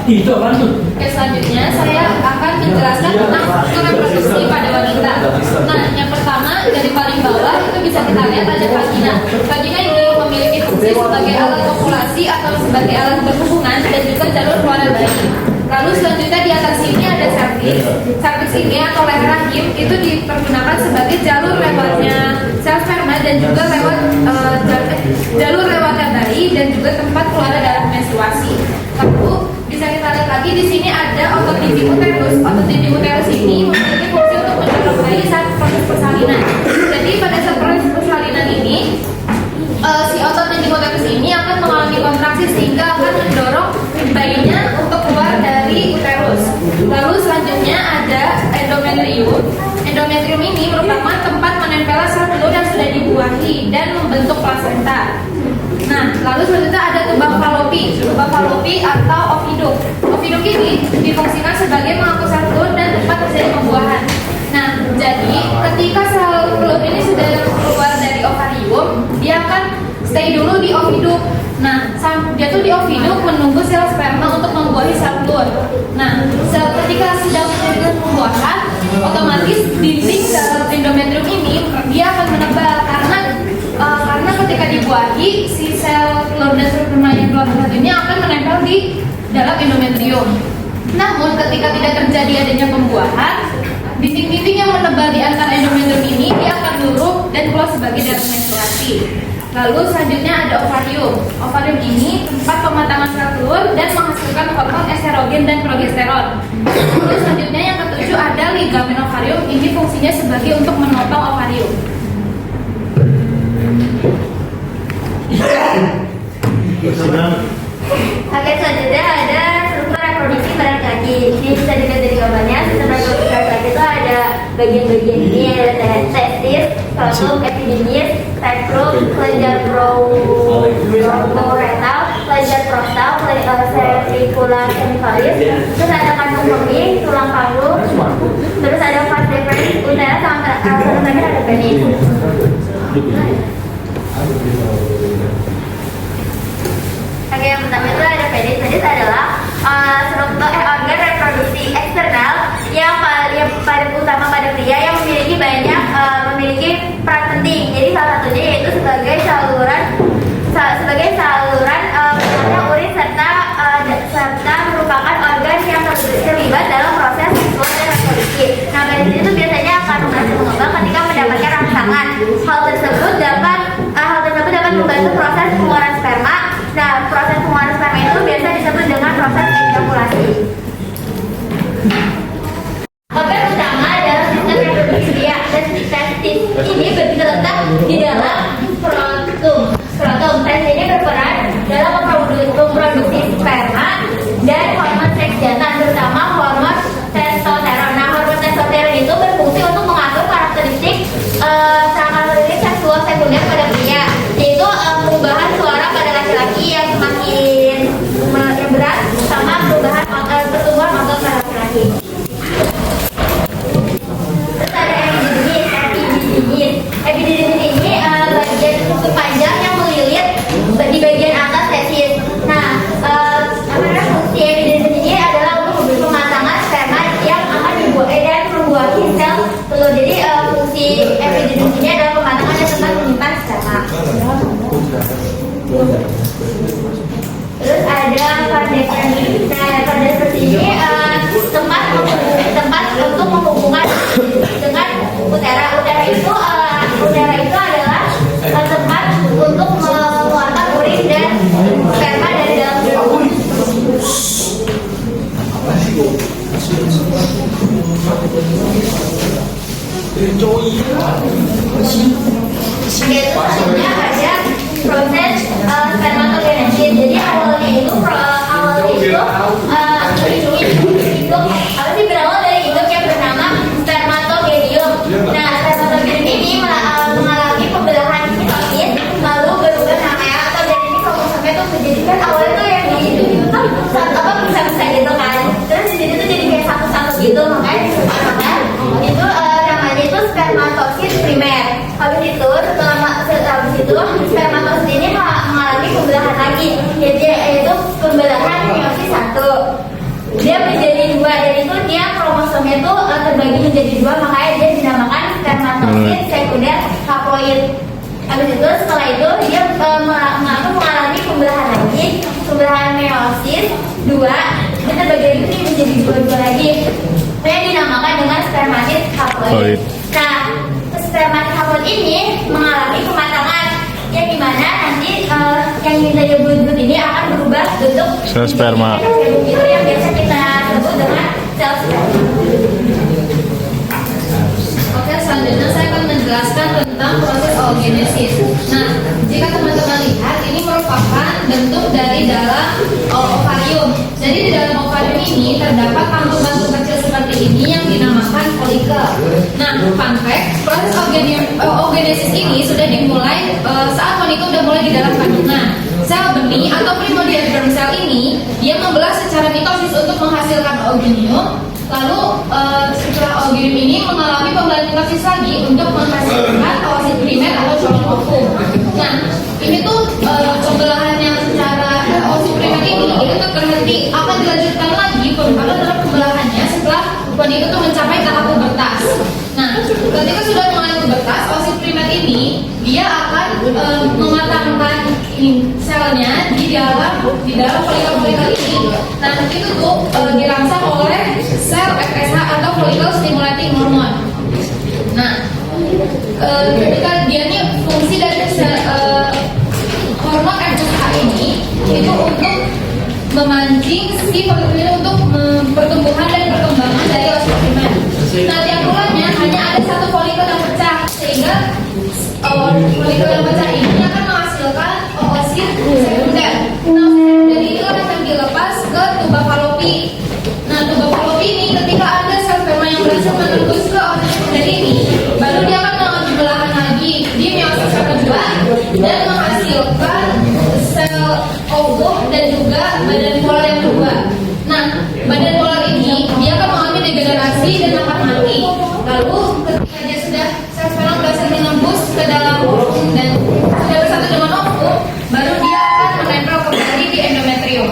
Oke, selanjutnya saya akan menjelaskan tentang struktur reproduksi pada wanita. Nah, yang pertama dari paling bawah itu bisa kita lihat ada vagina. Vagina ini memiliki fungsi sebagai alat kopulasi atau sebagai alat berhubungan dan juga jalur keluaran bayi. Lalu selanjutnya di atas sini ada cervix. Cervix ini atau leher rahim itu dipergunakan sebagai jalur lewatnya sel sperma dan juga lewat jalur lewatnya bayi dan juga tempat keluar darah menstruasi. Lalu bisa kita lihat lagi di sini ada otot dinding uterus. Otot dinding uterus ini memiliki fungsi untuk mendorong bayi saat proses persalinan. Jadi pada saat proses persalinan ini si otot dinding uterus ini akan mengalami kontraksi sehingga akan mendorong bayinya untuk keluar dari uterus. Lalu selanjutnya ada endometrium. Endometrium ini merupakan tempat menempelnya sel telur yang sudah dibuahi dan membentuk plasenta. Nah, lalu selanjutnya ada tubang falopi. Tubang falopi atau oviduk. Oviduk ini difungsikan sebagai pengangkut sel telur dan tempat terjadi pembuahan. Nah, jadi ketika sel telur ini sudah keluar dari ovarium, dia akan stay dulu di oviduk. Nah, dia tuh di oviduk menunggu sel sperma untuk membuahi sel telur. Nah, ketika sedang terjadi pembuahan, otomatis dinding sel endometrium ini dia akan menebal karena ketika dibuahi si sel telur dan sperma yang keluar ini akan menempel di dalam endometrium. Namun ketika tidak terjadi adanya pembuahan, dinding-dinding yang menebal di antara endometrium ini dia akan luruh dan keluar sebagai darah menstruasi. Lalu selanjutnya ada ovarium. Ovarium ini tempat pematangan sel telur dan menghasilkan hormon estrogen dan progesteron. Lalu selanjutnya yang ketujuh ada ligamen ovarium. Ini fungsinya sebagai untuk menopang ovarium. Oke, selanjutnya ada struktur reproduksi pada laki-laki. Ini bisa dilihat dari gambarnya. Sistem reproduksi pada laki itu ada bagian-bagian ini, ada testis, spermatum, epididymis, sacrum, kelenjar proretal, kelenjar prostal, cervicular semivalis, terus ada kandung kemih, tulang paru, terus ada vas deferens, utera, sama terakhir ada penis. Oke, yang pertama itu ada penis. Penis adalah struktur organ reproduksi eksternal yang paling utama pada pria yang memiliki peran penting. Jadi salah satunya yaitu sebagai saluran penyaringan urin serta merupakan organ yang terlibat dalam proses seksual dan reproduksi. Nah, penis itu biasanya akan berhasil mengembang ketika mendapatkan rangsangan. Hal tersebut dapat membantu proses pengeluaran sperma. Nah, proses pengeluaran sperma itu biasa disebut dengan proses ejakulasi. Organ utama dalam sistem reproduksi pria, testis. Ini terletak di dalam skrotum. Testis ini berperan dalam memproduksi sperma dan hormon seks jantan, terutama hormon testosteron. Nah, hormon testosteron itu berfungsi untuk mengatur karakteristik seksual sekunder pada pria, yaitu perubahan suara pada laki-laki yang semakin berat sama perubahan pertumbuhan otot pada laki-laki. Terus ada epididymis. Epididymis ini bagian struktur panjang yang melilit di bagian atas testis. Nah, fungsi epididymis ini adalah untuk pematangan sperma yang akan membuahi sel telur. Jadi fungsi epididymis ini adalah pematangan yang tempat menyimpan sperma. Terus ada vas deferens. Nah, vas deferens ini tempat untuk menghubungkan dengan utera. Utera itu adalah tempat untuk mengeluarkan urin dan sperma dari dalam tubuh. Selanjutnya ada proses spermatogenesis. Jadi awalnya itu berawal dari induk yang bernama spermatogenium. Nah, spermatogenium ini mengalami pembelahan mitosis, lalu berubah namanya atau dari ini kromosomnya itu menjadikan awalnya tuh yang di induk itu tuh bisa gitu kan. Terus di sini tuh jadi kayak satu-satu gitu, makanya itu namanya itu spermatosis primer. Habis itu spermatosis ini mengalami pembelahan lagi, yaitu pembelahan meiosis 1. spermanya tuh terbagi menjadi dua, makanya dia dinamakan spermatosit sekunder haploid. Habis itu setelah itu dia mengalami pembelahan lagi, pembelahan meiosis dua, dia terbagi lagi menjadi dua lagi, yang dinamakan dengan spermatid haploid. Nah, spermatid haploid ini mengalami pematangan, yang dimana nanti yang kita bulat-bulat ini akan berubah bentuk sel sperma. Itu yang biasa kita sebut dengan sel sperma. Oke, selanjutnya saya akan menjelaskan tentang proses oogenesis. Nah, jika teman-teman lihat, ini merupakan bentuk dari dalam ovarium. Jadi di dalam ovarium ini terdapat kantung-kantung kecil seperti ini yang dinamakan folikel. Nah, fun fact, proses oogenesis ini sudah dimulai saat wanita sudah mulai di dalam kandungan. Sel benih atau primordial germ cell ini dia membelah secara mitosis untuk menghasilkan oogonium. Lalu setelah oogonium ini mengalami pembelahan mitosis lagi untuk menghasilkan oosit primer atau corong ovum. Nah, ini tuh pembelahannya secara oosit primer ini itu tuh terhenti, akan dilanjutkan lagi dalam pembelahannya setelah wanita itu mencapai tahap pubertas. Nah, ketika sudah mulai pubertas, oosit primer ini dia akan mematangkan selnya di dalam folikel-folikel ini. Nah, itu tuh dirangsang oleh sel FSH atau follicle stimulating hormone. Nah, ketika dia nih fungsi dari hormon FSH ini itu untuk memancing si folikel ini untuk pertumbuhan dan perkembangan dari oosit primer. Nah, tiap bulannya hanya ada satu folikel yang pecah, sehingga folikel yang pecah ini akan menghasilkan oosit sekunder. Nah, jadi itu akan dilepas ke tuba falopi. Nah, tuba falopi ini ketika ada sel sperma yang berhasil menembus ke oosit sekunder ini, baru dia akan mengalami belahan lagi di meiosis yang kedua dan menghasilkan sel ovum dan juga badan polar yang kedua. Nah, badan polar ini dia akan mengalami degenerasi dan akan mati. Lalu ketika dia sudah sel sperma berhasil menembus ke dalam ovum dan sudah bersatu dengan ovum, baru dia akan menempel kembali di endometrium.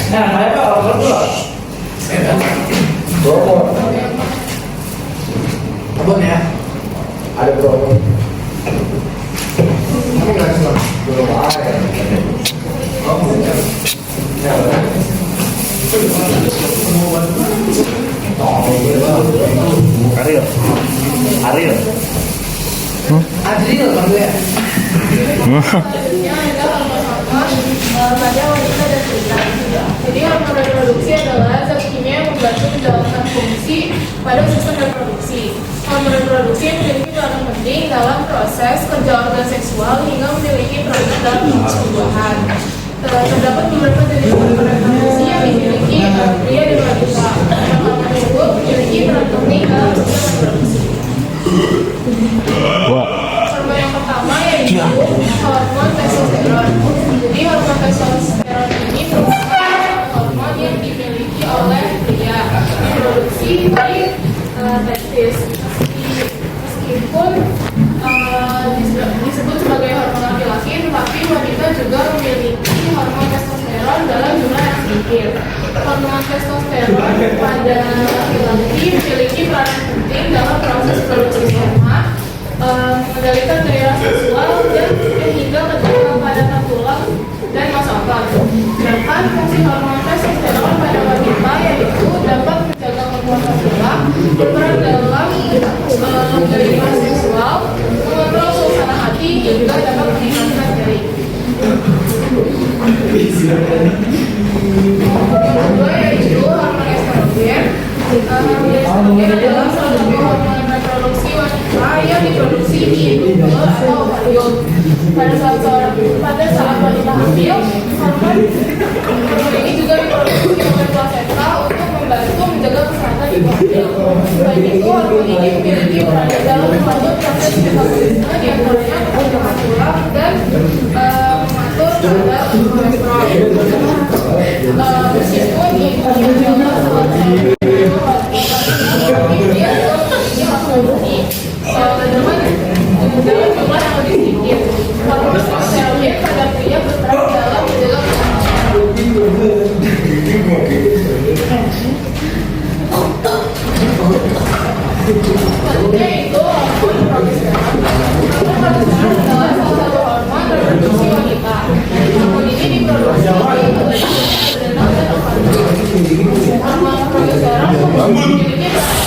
Nah, saya Pak orang berdua. Bromon. Abon ya? Ada bromon. Ini nggak cuma bromon air. Ariel. Ariel. Adril kan ya? Selanjutnya adalah hormon pada wanita dan pria. Jadi hormon reproduksi adalah zat kimia yang membantu menjalankan fungsi pada sistem reproduksi. Hormon reproduksi memiliki peranan penting dalam proses kerja organ seksual hingga memiliki peranan dalam proses pembuahan. Terdapat beberapa jenis hormon reproduksi yang dimiliki pria dan wanita. Hormon tersebut memiliki peran penting dalam sistem reproduksi. Hormon yang pertama yaitu hormon testosteron. Jadi hormon testosteron ini merupakan hormon yang dimiliki oleh pria, diproduksi di testis. Meskipun disebut sebagai hormon laki-laki, tetapi wanita juga memiliki hormon testosteron dalam jumlah yang sedikit. Hormon testosteron pada laki-laki memiliki peran penting dalam proses produksi sperma, mengendalikan gairah seksual dan hingga menjaga kepadatan tulang dan masalah. Sedangkan fungsi hormon testosteron pada wanita yaitu dapat menjaga kekuatan tulang, berperan dalam gairah seksual, mengontrol suasana hati, juga dapat meningkatkan nyeri. Yang kedua yaitu hormon estrogen. Estrogen adalah salah satu hormon reproduksi wanita yang diproduksi di tubul atau ovarium. Pada saat wanita hamil, hormon ini juga diproduksi oleh plasenta untuk membantu menjaga kesehatan ibu hamil. Selain itu, hormon ini memiliki peran dalam membantu proses metabolisme di antaranya perkembangan tulang dan mengatur kadar kolesterol. Meskipun ini adalah salah satu dalam jumlah yang lebih sedikit. Hormon testosteron pada pria hormon progesteron memiliki dalam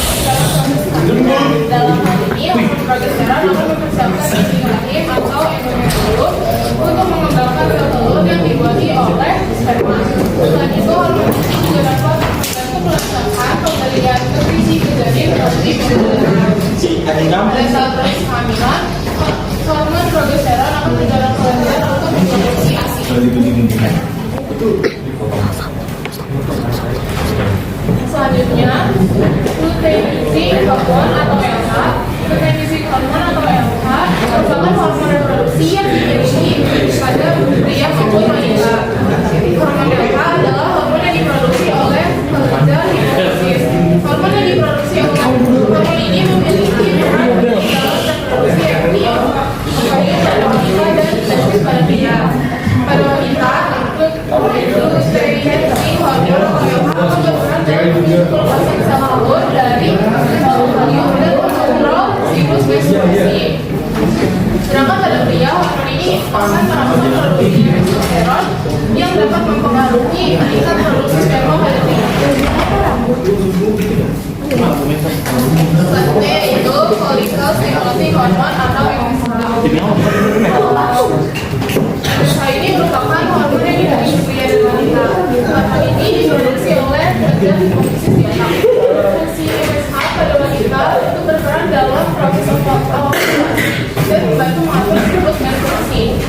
proses kehamilan. Dalam hal ini, hormon progesteron akan mempersiapkan isi rahim atau endometrium untuk mengembangkan sel telur yang dibuahi oleh sperma. Selain itu, hormon ini juga dapat membantu melaksanakan pembalian nutrisi ke janin melalui pembuluh. Pada saat proses kehamilan, hormon progesteron akan mendorong kelenjar untuk memproduksi ASI. Selanjutnya, luteinizing hormon atau LH. Luteinizing hormon atau LH merupakan hormon reproduksi yang dimiliki pada pria maupun wanita. Hormon LH adalah hormon yang diproduksi oleh kelenjar hipofisis. Hormon yang diproduksi oleh hormon ini memiliki peran penting dalam reproduksi embrio, ovaria pada wanita dan testis pada pria. Pada wanita, luteinizing hormon atau LH berperan dalam menghasilkan sel telur dari ovarium dan mengontrol siklus menstruasi. Sedangkan pada pria, hormon ini akan merangsang produksi testosteron yang dapat mempengaruhi tingkat produksi sperma pada pria. Selanjutnya yaitu follicle stimulating hormone atau FSH. FSH ini merupakan hormon yang dimiliki pria dan wanita. Hormon ini diproduksi oleh kelenjar hipofisis di otak. Fungsi FSH pada wanita untuk berperan dalam proses ovulasi dan membantu mengatur siklus menstruasi.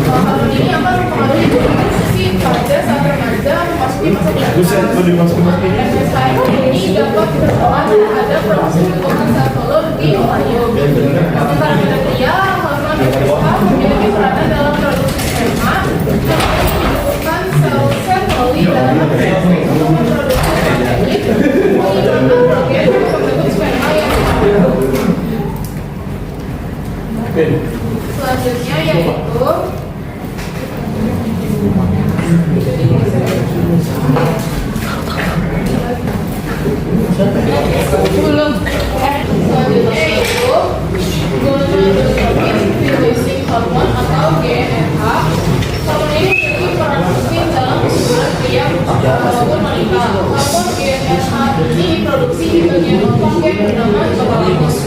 Hormon ini akan mempengaruhi produksi pada saat remaja memasuki masa kehamilan. FSH ini dapat berperan terhadap proses pembentukan sel telur di ovarium. Sementara pada pria, hormon FSH memiliki peranan dalam produksi sperma yang menyebabkan sel-sel melalui dalam untuk memproduksi protein, menghilangkan protein untuk membentuk sperma yang sama. Selanjutnya yaitu gonadotropin-releasing hormone atau GnRH. Hormon ini memiliki peran penting dalam hubungan pria maupun wanita. Hormon GnRH ini diproduksi di bagian otak yang bernama hypothalamus.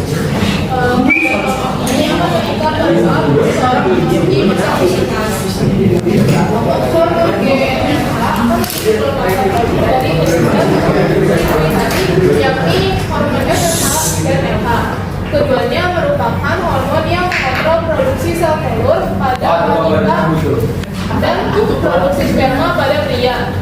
Ini akan meningkat pada saat seseorang memasuki masa pubertas. Hormon GnRH akan diproduksi dari yakni hormon FSH dan LH. Keduanya merupakan hormon yang mengontrol produksi sel telur pada wanita dan produksi sperma pada pria.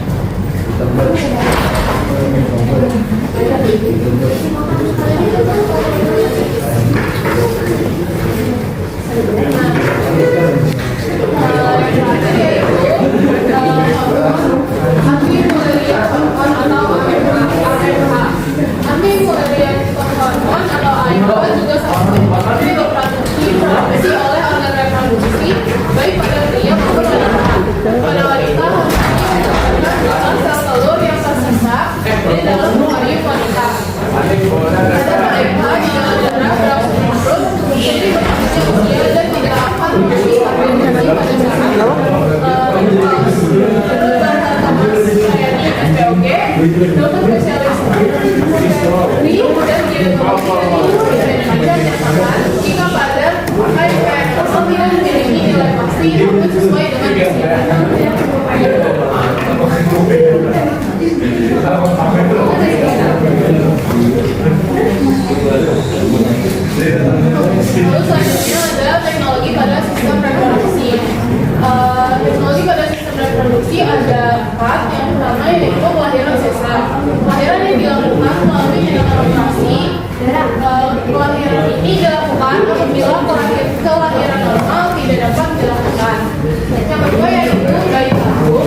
Diproduksi oleh organ reproduksi baik pada pria maupun wanita. Pada wanita, hormon sel telur yang tersisa di dalam ovarium wanita. Pada mereka di dalam darah berangsur menurun, jadi bertambahnya usia dan tidak akan memiliki fermentasi pada darah. Menurut data Sayani SPOG, dokter spesialis pediatri dan ginekologi Indonesia menyatakan jika pada IVF tidak memiliki nilai pasti namun sesuai dengan usia. Lalu selanjutnya adalah teknologi pada sistem reproduksi. Teknologi pada sistem reproduksi ada 4. Yang pertama yaitu kelahiran sesar. Kelahiran yang dilakukan melalui tindakan operasi. Kelahiran ini dilakukan apabila kelahiran normal tidak dapat dilakukan. Yang kedua yaitu bayi tabung.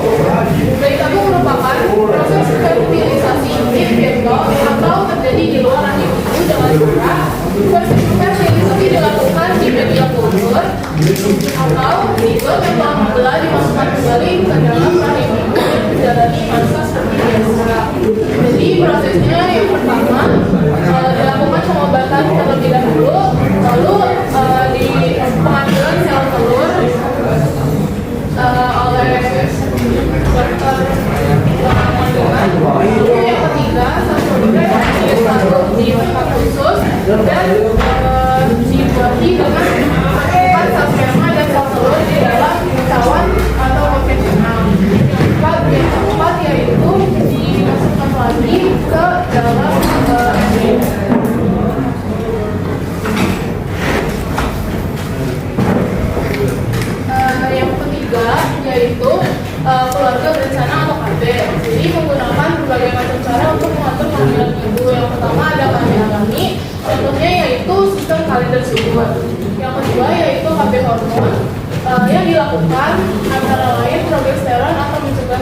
Bayi tabung merupakan proses fertilisasi in vitro atau terjadi di luar rahim ibu dengan cara fertilisasi dilakukan di media kultur atau tipe yang telah membelah dimasukkan kembali ke dalam rahim ibu dan menjalani masa seperti biasa. Jadi prosesnya yang pertama dilakukan pengobatan terlebih berencana atau KB. Jadi menggunakan berbagai macam cara untuk mengatur kehamilan ibu. Yang pertama ada KB alami, contohnya yaitu sistem kalender subur. Yang kedua yaitu KB hormon yang dilakukan antara lain progesteron atau mencegah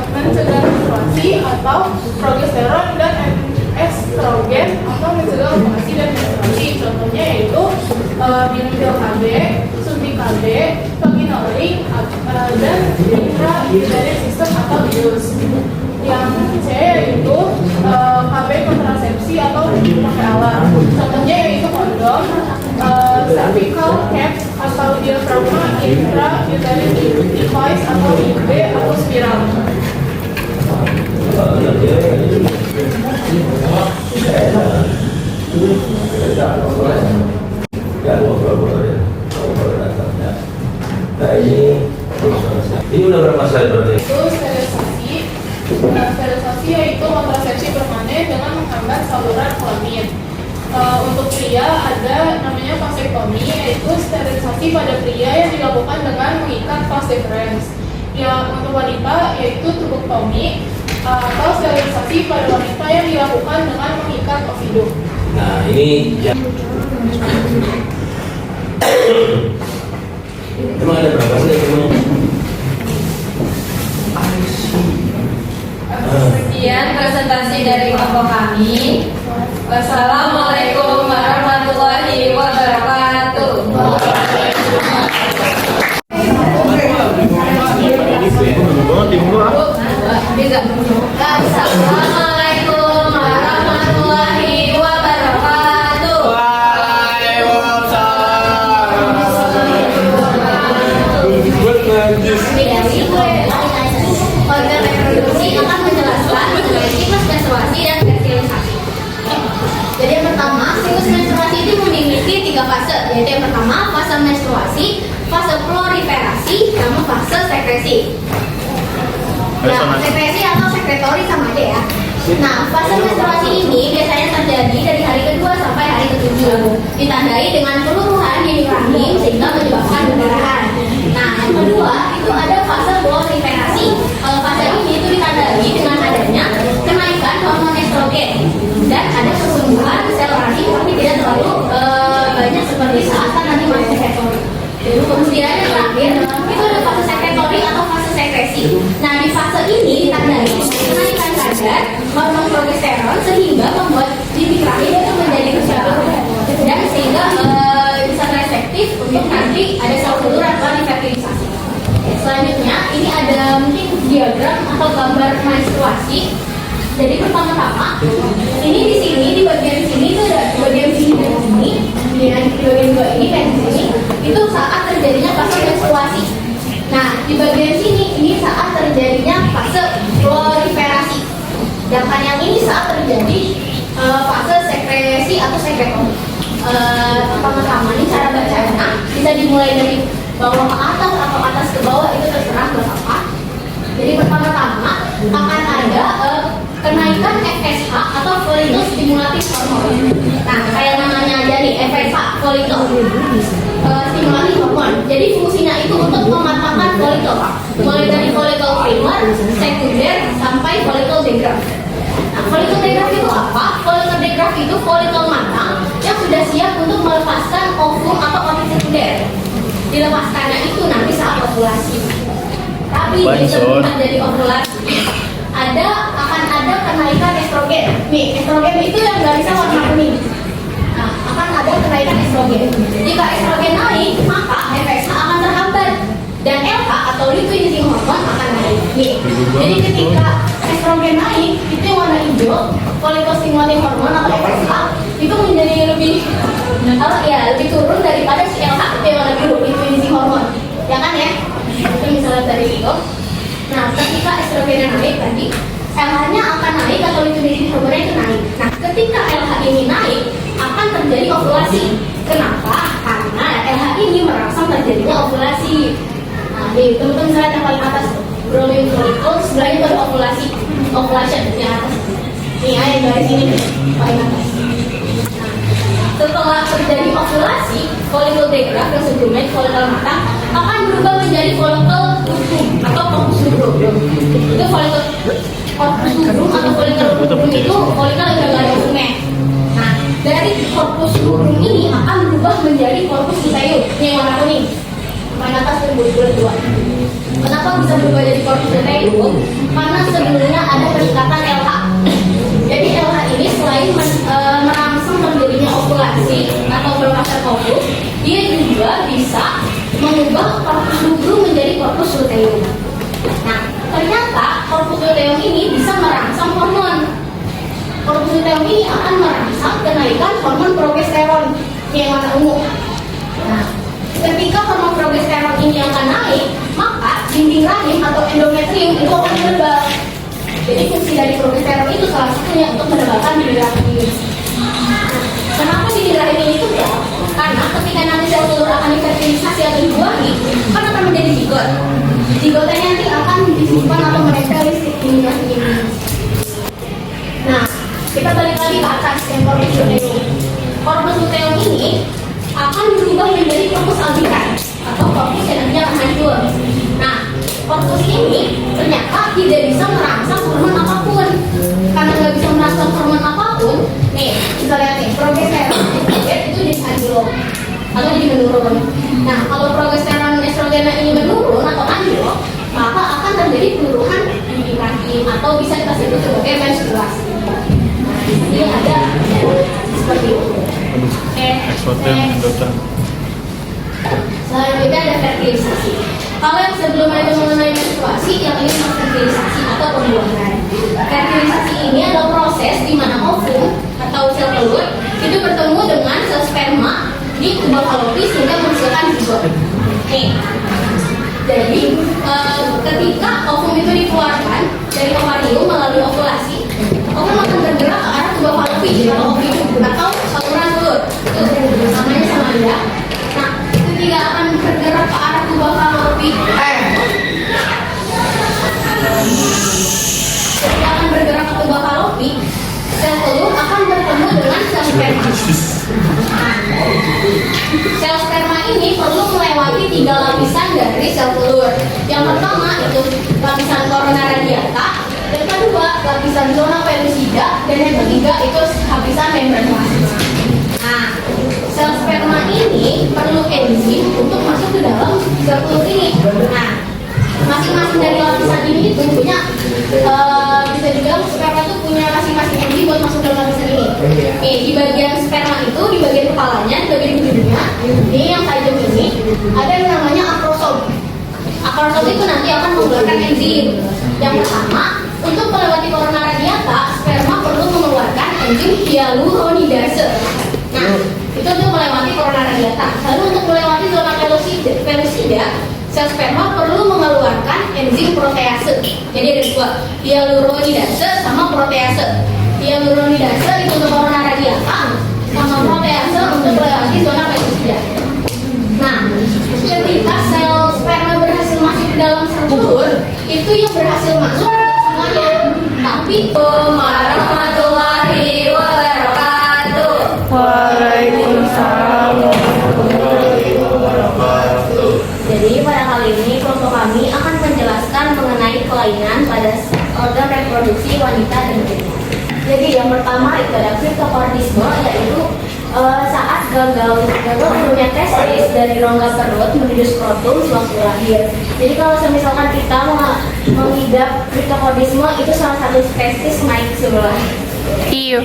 menstruasi atau progesteron dan estrogen atau mencegah ovulasi dan menstruasi. Contohnya yaitu minum pil KB, suntik KB, vaginal ring, dan intrauterine system atau bius. Yang C yaitu KB kontrasepsi atau pakai alat. Contohnya yaitu kondom, cervical caps atau diafragma, intrauterine device atau IUD atau spiral. Nah ini udah berapa kali berarti? Itu sterilisasi. Nah, sterilisasi yaitu kontrasepsi permanen dengan menghambat saluran kelamin. Untuk pria ada namanya vasektomi, yaitu sterilisasi pada pria yang dilakukan dengan mengikat vas deferens. Yang untuk wanita yaitu tubektomi atau sterilisasi pada wanita yang dilakukan dengan mengikat ovidum. Nah ini emang ada berapa sih teman? Sekian presentasi dari kelompok kami. Wassalamualaikum warahmatullahi wabarakatuh. Assalamualaikum warahmatullahi wabarakatuh. Organ reproduksi akan menjelaskan mengenai siklus menstruasi dan sterilisasi. Jadi yang pertama, siklus menstruasi itu memiliki 3 fase, yaitu yang pertama fase menstruasi, fase proliferasi, sama fase sekresi. Nah, sekresi atau sekretori sama aja ya. Nah, fase menstruasi ini biasanya terjadi dari hari kedua sampai hari ke-7, ditandai dengan peluruhan di rahim sehingga menyebabkan pendarahan. Nah, yang kedua itu ada fase proliferasi. Kalau fase ini itu ditandai dengan adanya kenaikan hormon estrogen dan ada pertumbuhan sel rahim tapi tidak terlalu banyak seperti saat nanti masih sekretori. Kemudian yang terakhir itu ada fase sekretori atau fase sekresi. Nah, di fase ini ditandai kenaikan kadar hormon progesteron sehingga membuat bibit rahim itu menjadi besar dan sehingga bisa efektif untuk nanti ada sel telur atau difertilisasi. Selanjutnya ini ada mungkin diagram atau gambar menstruasi. Jadi pertama-tama ini di sini di bagian sini itu ada di bagian sini dan sini, kemudian di bagian dua ini dan sini itu saat terjadinya fase menstruasi. Nah, di bagian sini ini saat terjadinya fase proliferasi. Sedangkan yang ini saat terjadi fase sekresi atau sekretori. Pertama-tama ini cara bacanya bisa dimulai dari bawah ke atas atau atas ke bawah, itu terserah Bapak. Jadi pertama-tama akan ada kenaikan FSH atau follicle stimulating hormone. Nah, kayak namanya aja nih, FSH follicle stimulating hormone. Jadi fungsinya itu untuk mematangkan follicle, Pak. Mulai dari follicle primer, sekunder, sampai follicle degraf. Nah, follicle degraf itu apa? Follicle degraf itu follicle matang yang sudah siap untuk melepaskan ovum atau ovum sekunder. Dilepaskannya itu nanti saat ovulasi. Tapi sebelum terjadi ovulasi, akan ada kenaikan estrogen. Nih, estrogen itu yang garisnya warna kuning. Nah, akan ada kenaikan estrogen. Jika estrogen naik, maka FSH akan terhambat dan LH atau luteinizing hormone akan naik. Nih, jadi ketika estrogen naik, itu yang warna hijau, follicle stimulating hormone atau FSH itu menjadi lebih turun daripada si LH itu yang warna biru, luteinizing hormone. Ya kan ya? Itu misalnya dari itu. Nah, ketika estrogen naik tadi, LH-nya akan naik atau luteinizing hormone itu naik. Nah, ketika LH ini naik, akan terjadi ovulasi. Kenapa? Karena LH ini merangsang terjadinya ovulasi. Nah, di teman-teman misalnya yang paling atas growing follicle, sebelahnya baru ovulasi, ovulation yang atas. Nih, yang dari sini paling atas. Nah, setelah setelah terjadi ovulasi, folikel degraf yang sebelumnya folikel matang akan berubah menjadi folikel rubrum atau korpus rubrum. Itu folikel korpus rubrum atau folikel rubrum itu folikel yang gak ada ovumnya. Nah, dari korpus rubrum ini akan berubah menjadi korpus luteum yang warna kuning. Main atas dan bulat dua. Kenapa bisa berubah jadi korpus luteum? Karena sebelumnya ada peningkatan LH. Jadi LH ini selain merangsang terjadinya ovulasi atau berfase ovum, dia juga bisa mengubah korpus rubrum menjadi korpus luteum. Nah, ternyata korpus luteum ini bisa merangsang hormon. Korpus luteum ini akan merangsang kenaikan hormon progesteron yang warna ungu. Nah, ketika hormon progesteron ini akan naik, maka dinding rahim atau endometrium itu akan menebal. Jadi fungsi dari progesteron itu salah satunya untuk menebalkan dinding rahim ini. Kenapa dinding rahim ini tebal? Karena ketika nanti sel telur akan difertilisasi atau dibuangi, kan akan menjadi zigot. Zigotnya nanti akan disimpan atau menempel di dinding rahim ini. Nah, kita balik lagi ke atas yang korpus luteum. Korpus luteum ini akan berubah menjadi korpus albicans atau korpus yang nantinya akan hancur. Nah, korpus ini ternyata tidak bisa merangsang hormon apapun. Karena nggak bisa merangsang hormon apapun, nih kita lihat nih progesteron itu jadi anjlok atau jadi menurun. Nah, kalau progesteron estrogen ini menurun atau anjlok, maka akan terjadi penurunan dinding rahim atau bisa kita sebut sebagai menstruasi. Nah, di sini ada seperti itu. Oke. Selanjutnya ada fertilisasi. Kalau yang sebelumnya itu mengenai menstruasi, yang ini fertilisasi atau pembuahan. Fertilisasi ini adalah proses di mana ovum atau sel telur itu bertemu dengan sel sperma di tubal falopis sehingga menghasilkan zigot. Nih, jadi ketika ovum itu dikeluarkan dari ovarium melalui ovulasi, ovum akan bergerak ke arah tubal falopis atau ovium atau saluran telur. Itu namanya sama aja. Nah, ketika akan bergerak ke arah tubal falopis, ketika akan bergerak ke tubal falopis, sel telur akan bertemu dengan sel sperma. Sel sperma ini perlu melewati 3 lapisan dari sel telur. Yang pertama itu lapisan corona radiata, yang kedua lapisan zona pellucida, dan yang ketiga itu lapisan membran plasma. Nah, sel sperma ini perlu enzim untuk masuk ke dalam sel telur ini. Nah, masing-masing dari lapisan ini itu punya bisa dibilang sperma itu punya masing-masing enzim buat masuk ke dalam lapisan ini. Nih, di bagian sperma itu, di bagian kepalanya, di bagian hidungnya, ini yang tajam ini ada yang namanya akrosom. Akrosom itu nanti akan mengeluarkan enzim. Yang pertama, untuk melewati corona radiata, sperma perlu mengeluarkan enzim hyaluronidase. Nah, itu untuk melewati corona radiata. Lalu untuk melewati zona pellucida, sel sperma perlu mengeluarkan enzim protease. Jadi ada dua, hyaluronidase sama protease. Hyaluronidase itu untuk corona radiata, sama protease untuk melewati zona pellucida. Nah, ketika sel sperma berhasil masuk ke dalam sel telur, itu yang berhasil masuk semuanya. Tapi warahmatullahi wabarakatuh. Waalaikumsalam warahmatullahi wabarakatuh. Jadi pada kali ini kelompok kami akan menjelaskan mengenai kelainan pada organ reproduksi wanita dan pria. Jadi yang pertama itu ada cryptocardisme, yaitu saat gagal turunnya testis dari rongga perut menuju skrotum sewaktu lahir. Jadi kalau misalkan kita mengidap cryptocardisme, itu salah satu testis naik sebelah. Iya.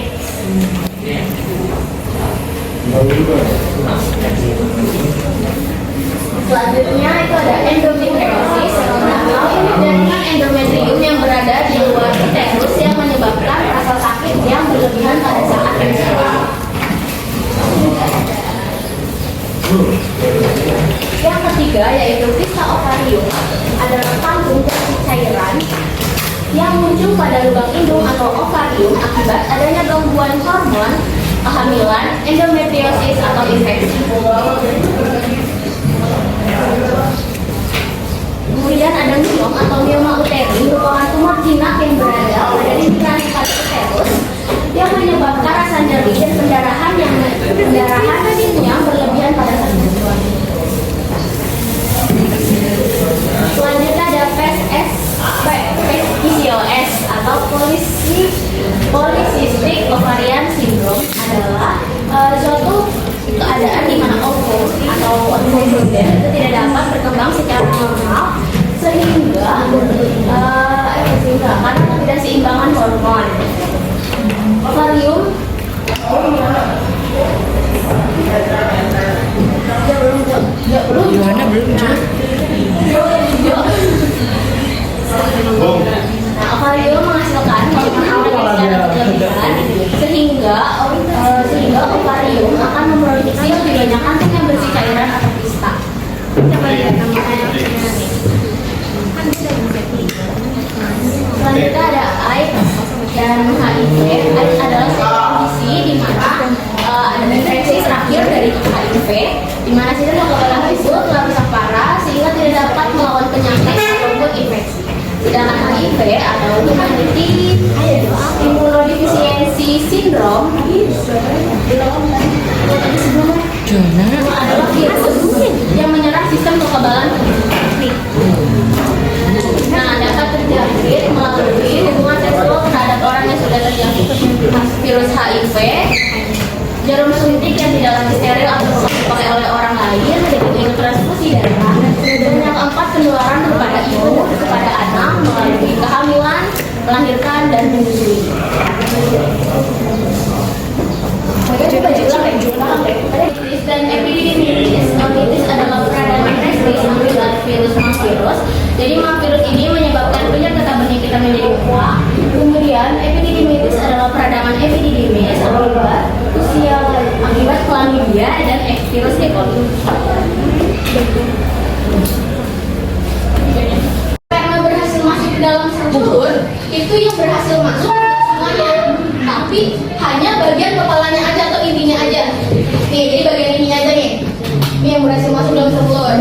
Selanjutnya itu ada endometriosis. Nah, dengan endometrium yang berada di luar uterus yang menyebabkan rasa sakit yang berlebihan pada saat menstruasi. Yang ketiga yaitu kista ovarium, adalah kandung dari cairan yang muncul pada lubang indung atau ovarium akibat adanya gangguan hormon, kehamilan, endometriosis atau infeksi. Kemudian ada miom atau mioma uteri, merupakan tumor jinak yang berada pada lingkaran pada uterus yang menyebabkan rasa nyeri dan pendarahan yang pendarahan yang berlebihan pada saat berjuang. Selanjutnya ada PCOS atau Polycystic Ovarian Syndrome adalah suatu keadaan di mana ovum atau ovum itu tidak dapat berkembang secara normal sehingga karena ketidakseimbangan hormon. Ovarium ovarium menghasilkan hormon secara berlebihan sehingga ovarium akan memproduksi lebih banyak kantung yang bersih cairan atau kista. Coba lihat namanya. Selanjutnya ada AIDS dan HIV. AIDS adalah suatu kondisi di mana ada infeksi terakhir dari HIV, di mana sistem kekebalan tubuh telah rusak parah sehingga tidak dapat melawan penyakit ataupun infeksi. Sedangkan HIV atau Immunodeficiency Syndrome adalah virus yang menyerang sistem kekebalan tubuh. Nah, dapat terjangkit melalui hubungan seksual terhadap orang yang sudah terjangkit virus HIV, jarum suntik yang tidak lagi steril atau dipakai oleh orang lain, yaitu transfusi darah, dan yang keempat penularan kepada ibu kepada anak melalui kehamilan, melahirkan dan menyusui. Dan epididymitis adalah peradangan testis akibat virus virus. Jadi virus ini menyebabkan penyakit penyakitan menjadi kuat. Kemudian epididymitis adalah peradangan epididymis akibat usia akibat chlamydia dan virus E. coli. Karena berhasil masuk ke dalam telur, itu yang berhasil masuk semuanya, tapi hanya bagian kepalanya aja atau intinya aja. Nih, jadi bagian ininya aja nih. Ini yang berhasil masuk dalam sel telur.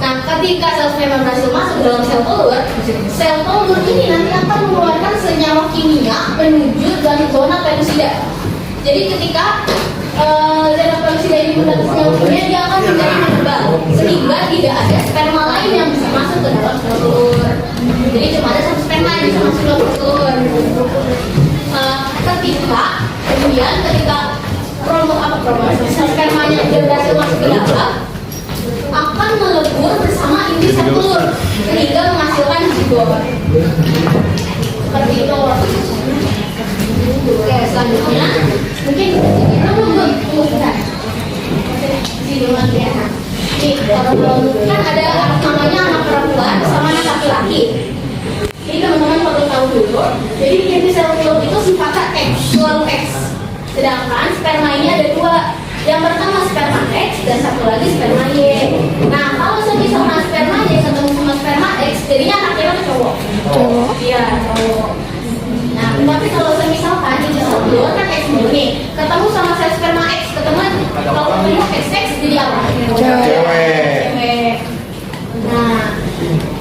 Nah, ketika sel sperma berhasil masuk ke dalam sel telur ini nanti akan mengeluarkan senyawa kimia menuju zona pellucida. Jadi ketika zona pellucida ini mendapat senyawa kimia, dia akan menjadi menebal sehingga tidak ada sperma lain yang bisa masuk ke dalam sel telur. Jadi cuma ada satu sperma yang bisa masuk ke dalam sel telur. Ketika sel spermanya dia berhasil masuk ke dalam, akan melebur bersama inti sel telur sehingga menghasilkan zigot. Seperti itu. Oke, selanjutnya mungkin kita tunggu sebentar. Nih, kan ada namanya anak perempuan sama anak laki-laki. Jadi teman-teman perlu tahu dulu. Jadi inti sel telur itu sifatnya X, selalu X. Sedangkan sperma ini ada dua. Yang pertama sperma X dan satu lagi sperma Y. Nah, kalau misalnya sperma Y ketemu sama sperma X, jadinya anaknya itu cowok. Cowok? Iya, cowok. Nah, tapi kalau misalkan di sel telur kan X nih, ketemu sama sel sperma X, kalau ketemu XX jadi apa? Cewek. Nah,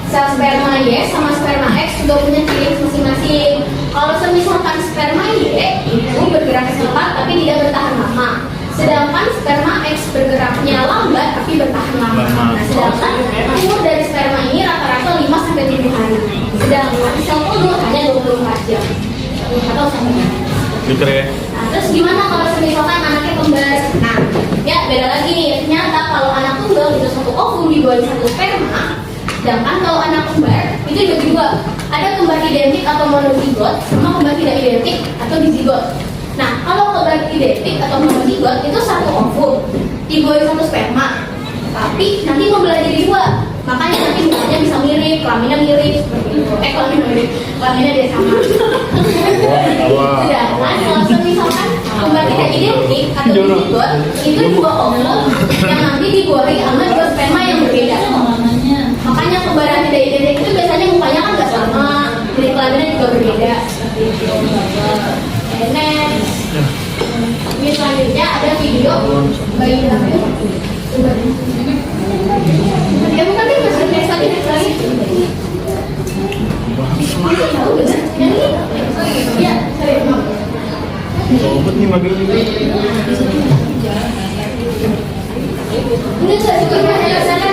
sel sperma Y sama sperma X juga punya ciri masing-masing. Kalau misalkan sperma Y itu bergerak cepat tapi tidak bertahan lama. Sedangkan sperma X bergeraknya lambat tapi bertahan lama. Nah, sedangkan umur dari sperma ini rata-rata 5-7 hari. Sedangkan sel telur hanya 24 jam. Atau sampai. Nah, terus gimana kalau misalkan anaknya kembar? Nah, ya beda lagi nih. Ternyata kalau anak tunggal itu satu ovum dibuahin satu sperma. Sedangkan kalau anak kembar itu dibagi dua. Ada kembar identik atau monozigot sama kembar tidak identik atau dizigot. Nah, kalau kembar identik atau monozigot itu satu ovum dibuahin satu sperma, tapi nanti membelah jadi dua. Makanya nanti mukanya bisa mirip, kelaminnya mirip seperti itu. Kelaminnya dia sama. Sedangkan kalau misalkan kembar tidak identik atau dizigot itu dua ovum yang nanti dibuahi sama dua sperma yang berbeda. Makanya kembaran tidak identik itu biasanya mukanya kan nggak sama, jenis kelaminnya juga berbeda. Next. Ini selanjutnya ada video bayi hamil. Ya bukan ini masih next lagi. Tahu benar? Yang ini? Iya, saya mau. Sobat nih maghrib ini. Ini juga penjelasannya